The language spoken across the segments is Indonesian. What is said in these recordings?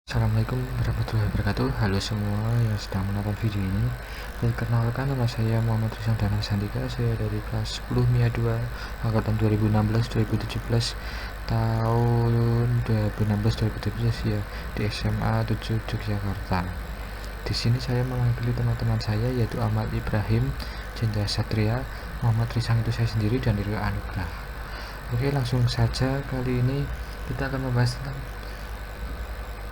Assalamualaikum warahmatullahi wabarakatuh. Halo semua yang sedang menonton video ini. Perkenalkan, nama saya Muhammad Rizal Dana Sandika. Saya dari kelas 10 MIA 2 angkatan 2016-2017 tahun 2016-2017 ya, di SMA 7 Yogyakarta. Di sini saya mewakili teman-teman saya, yaitu Ahmad Ibrahim, Jendra Satria, Muhammad Rizal itu saya sendiri, dan Rio Anugrah. Oke, langsung saja. Kali ini kita akan membahas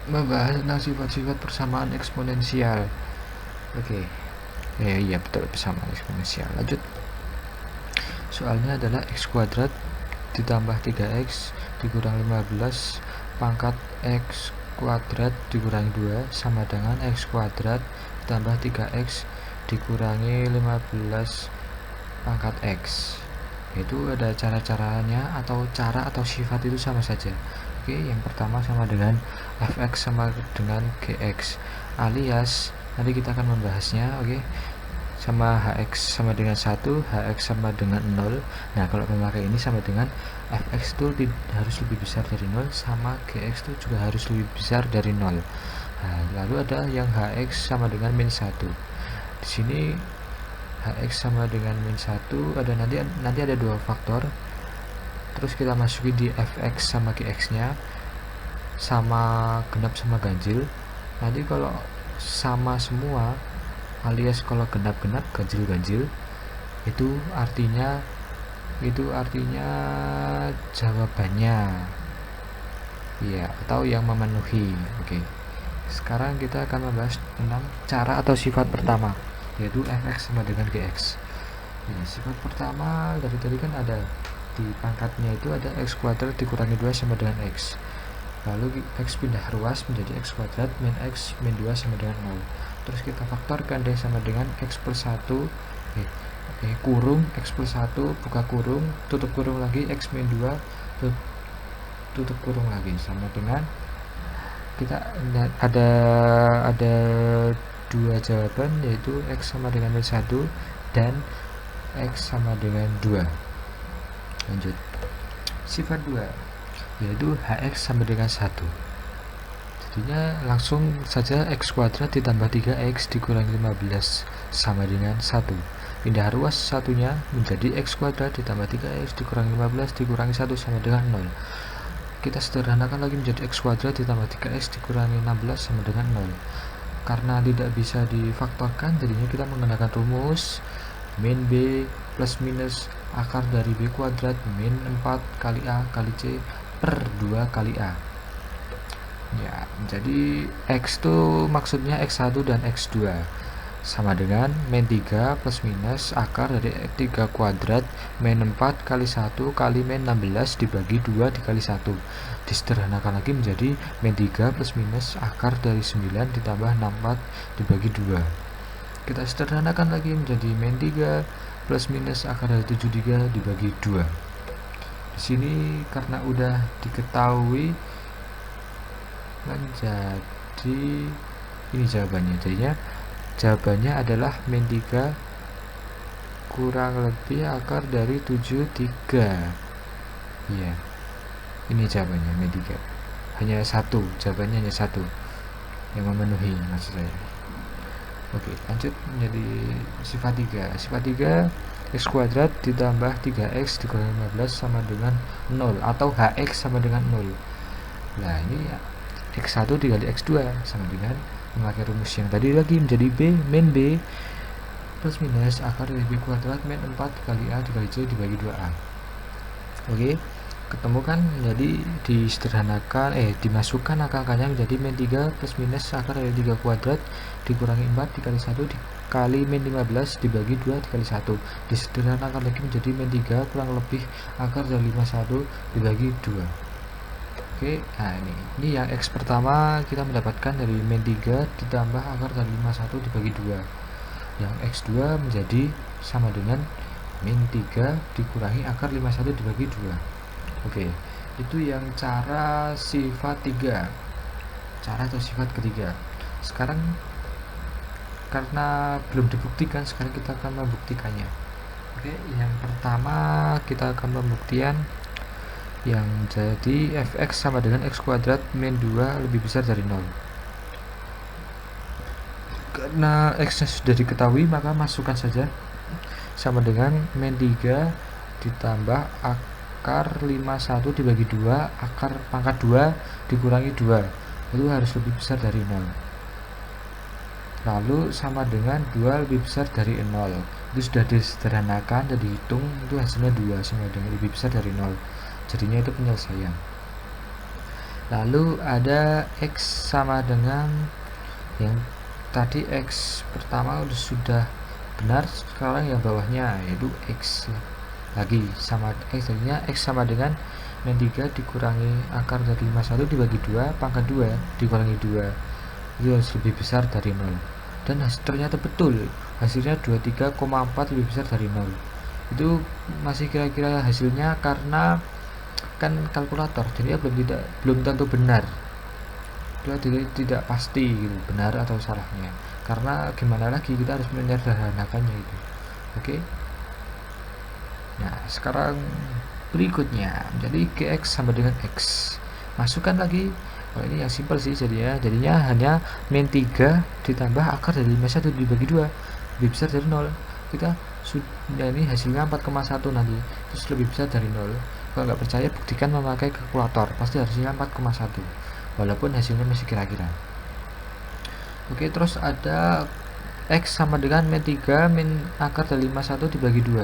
tentang sifat-sifat persamaan eksponensial. Oke. Iya betul, persamaan eksponensial. Lanjut. Soalnya adalah x kuadrat ditambah 3x dikurang 15 pangkat x kuadrat dikurangi 2 sama dengan x kuadrat ditambah 3x dikurangi 15 pangkat x. Itu ada cara-caranya, atau cara atau sifat itu sama saja. Oke, yang pertama sama dengan fx sama dengan gx, alias nanti kita akan membahasnya. Oke, sama hx sama dengan 1, hx sama dengan 0. Nah, kalau memakai ini sama dengan fx itu harus lebih besar dari 0, sama gx itu juga harus lebih besar dari 0. Nah, lalu ada yang hx sama dengan min 1. Di sini hx sama dengan min 1 ada nanti ada dua faktor. Terus kita masukin di fx sama gx nya sama genap sama ganjil. Nanti kalau sama semua, alias kalau genap-genap ganjil-ganjil, itu artinya jawabannya ya, atau yang memenuhi. Oke, sekarang kita akan membahas tentang cara atau sifat pertama, yaitu fx sama dengan gx. Ya, sifat pertama dari tadi kan ada di pangkatnya itu ada x kuadrat dikurangi 2 sama dengan x. Lalu x pindah ruas menjadi x kuadrat min x min 2 sama dengan 0. Terus kita faktorkan deh sama dengan x plus 1 kurung x plus 1 buka kurung tutup kurung lagi x min 2 tutup kurung lagi sama dengan, kita ada dua jawaban, yaitu x sama dengan min 1 dan x sama dengan 2. Lanjut. Sifat 2, yaitu hx sama dengan 1. Jadinya langsung saja x kuadrat ditambah 3x dikurangi 15 sama dengan 1. Pindah ruas satunya menjadi x kuadrat ditambah 3x dikurangi 15 dikurangi 1 sama dengan 0. Kita sederhanakan lagi menjadi x kuadrat ditambah 3x dikurangi 16 sama dengan 0. Karena tidak bisa difaktorkan, jadinya kita menggunakan rumus min b plus minus akar dari b kuadrat min 4 kali a kali c per 2 kali a. Ya, jadi x itu maksudnya x1 dan x2 sama dengan min 3 plus minus akar dari 3 kuadrat min 4 kali 1 kali min 16 dibagi 2 dikali 1. Disederhanakan lagi menjadi min 3 plus minus akar dari 9 ditambah 64 dibagi 2. Kita sederhanakan lagi menjadi min 3 plus minus akar dari 73 dibagi 2. Di sini karena udah diketahui menjadi ini jawabannya. Jadinya jawabannya adalah min 3 kurang lebih akar dari 73. Iya, ini jawabannya min 3. Hanya satu, jawabannya hanya satu yang memenuhi, maksud saya. Oke, lanjut menjadi sifat 3. Sifat 3, x kuadrat ditambah 3x dikurangi 15 sama dengan 0, atau hx sama dengan 0. Nah, ini ya, x1 dikali x2 sama dengan memakai rumus yang tadi lagi menjadi b min b plus minus akar dari b kuadrat min 4 kali a dikali c dibagi 2a. Oke, ketemu kan? Jadi disederhanakan, dimasukkan angka-angkanya menjadi min 3 plus minus akar dari 3 kuadrat dikurangi 4 dikali 1 dikali min 15 dibagi 2 dikali 1. Disederhanakan lagi menjadi min 3 kurang lebih akar dari 51 dibagi 2. Oke, nah ini yang x pertama kita mendapatkan dari min 3 ditambah akar dari 51 dibagi 2. Yang x2 menjadi sama dengan min 3 dikurangi akar 51 dibagi 2. Oke, itu yang cara sifat 3. Cara atau sifat ketiga. Sekarang karena belum dibuktikan, sekarang kita akan membuktikannya. Oke, yang pertama kita akan pembuktian yang jadi fx sama dengan x kuadrat min 2 lebih besar dari 0. Karena x nya sudah diketahui, maka masukkan saja sama dengan min 3 ditambah akar 51 dibagi 2 akar pangkat 2 dikurangi 2, itu harus lebih besar dari 0. Lalu sama dengan 2 lebih besar dari 0, itu sudah disederhanakan dan dihitung, itu hasilnya 2 sama dengan lebih besar dari 0, jadinya itu penyelesaian. Lalu ada x sama dengan yang tadi x pertama sudah benar, sekarang yang bawahnya yaitu x lagi sama x, jadinya x sama dengan min 3 dikurangi akar dari 51 dibagi 2 pangkat 2 dikurangi 2, itu harus lebih besar dari 0. Dan ternyata betul, hasilnya 23,4 lebih besar dari 0. Itu masih kira-kira hasilnya karena kan kalkulator, jadi belum tentu benar, tidak pasti gitu, benar atau salahnya, karena gimana lagi kita harus menyederhanakannya itu. Oke. Nah sekarang berikutnya, jadi gx sama dengan x, masukkan lagi. Ini yang simpel sih, jadinya hanya min 3 ditambah akar dari 51 dibagi 2 lebih besar dari 0. Kita sudah, ini hasilnya 4,1 nanti, terus lebih besar dari 0. Kalau nggak percaya, buktikan memakai kalkulator, pasti hasilnya 4,1 walaupun hasilnya masih kira-kira. Oke, terus ada x sama dengan min 3 min akar dari 51 dibagi 2,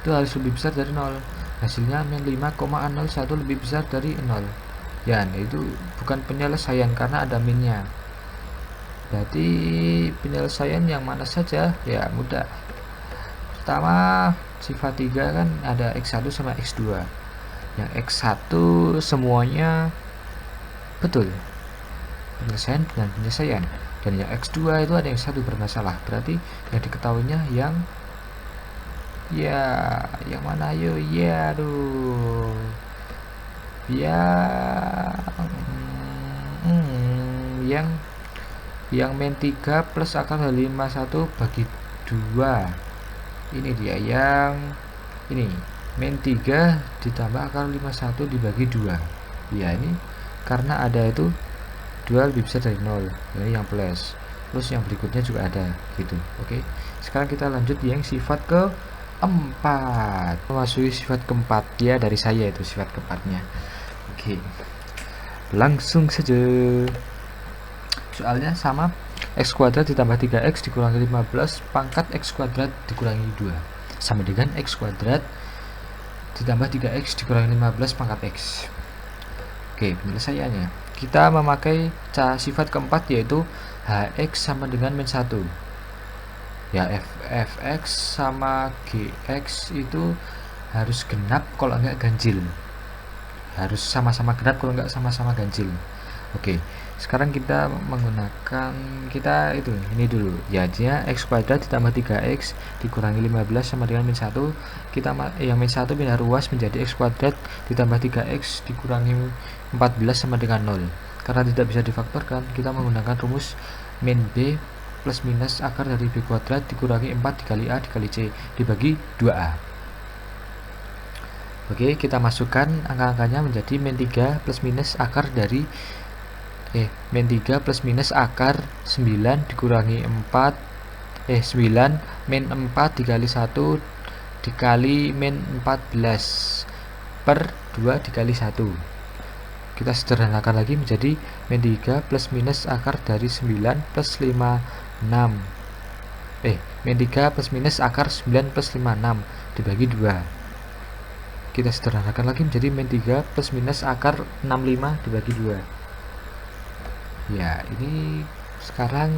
itu harus lebih besar dari 0, hasilnya min 5,01 lebih besar dari 0. Ya, itu bukan penyelesaian karena ada minnya. Berarti penyelesaian yang mana saja? Ya mudah. Pertama, sifat 3 kan ada x1 sama x2. Yang x1 semuanya betul, penyelesaian dengan penyelesaian. Dan yang x2 itu ada yang satu bermasalah. Berarti yang diketahuinya yang mana yuk? Ya aduh. Yang min 3 plus akar dari 51 bagi 2, ini dia yang ini, min 3 ditambah akar 51 dibagi 2. Ya ini karena ada itu 2 lebih besar dari 0, ini yang plus, terus yang berikutnya juga ada gitu. Oke, sekarang kita lanjut yang sifat keempat, memasuki sifat keempat ya, dari saya itu sifat keempatnya. Oke, langsung saja. Soalnya sama, x kuadrat ditambah 3x dikurangi 15 pangkat x kuadrat dikurangi 2 sama dengan x kuadrat ditambah 3x dikurangi 15 pangkat x. Oke, penyelesaiannya kita memakai sifat keempat, yaitu hx sama dengan min 1. Ya, fx sama gx itu harus genap, kalau enggak ganjil. Harus sama-sama genap, kalau enggak sama-sama ganjil. Oke, sekarang kita menggunakan ini dulu ya, dia x kuadrat ditambah 3x dikurangi 15 sama dengan min 1. Kita yang min 1 pindah ruas menjadi x kuadrat ditambah 3x dikurangi 14 sama dengan 0. Karena tidak bisa difaktorkan, kita menggunakan rumus min b plus minus akar dari b kuadrat dikurangi 4 dikali a dikali c dibagi 2a. Oke, kita masukkan angka-angkanya menjadi min 3 plus minus akar dari min 3 plus minus akar 9 dikurangi 4 9 min 4 dikali 1 dikali min 14 per 2 dikali 1. Kita sederhanakan lagi menjadi min 3 plus minus akar dari 9 plus 56 min 3 plus minus akar 9 plus 56 dibagi 2. Kita sederhanakan lagi menjadi min 3 plus minus akar 65 dibagi 2. Ya, ini sekarang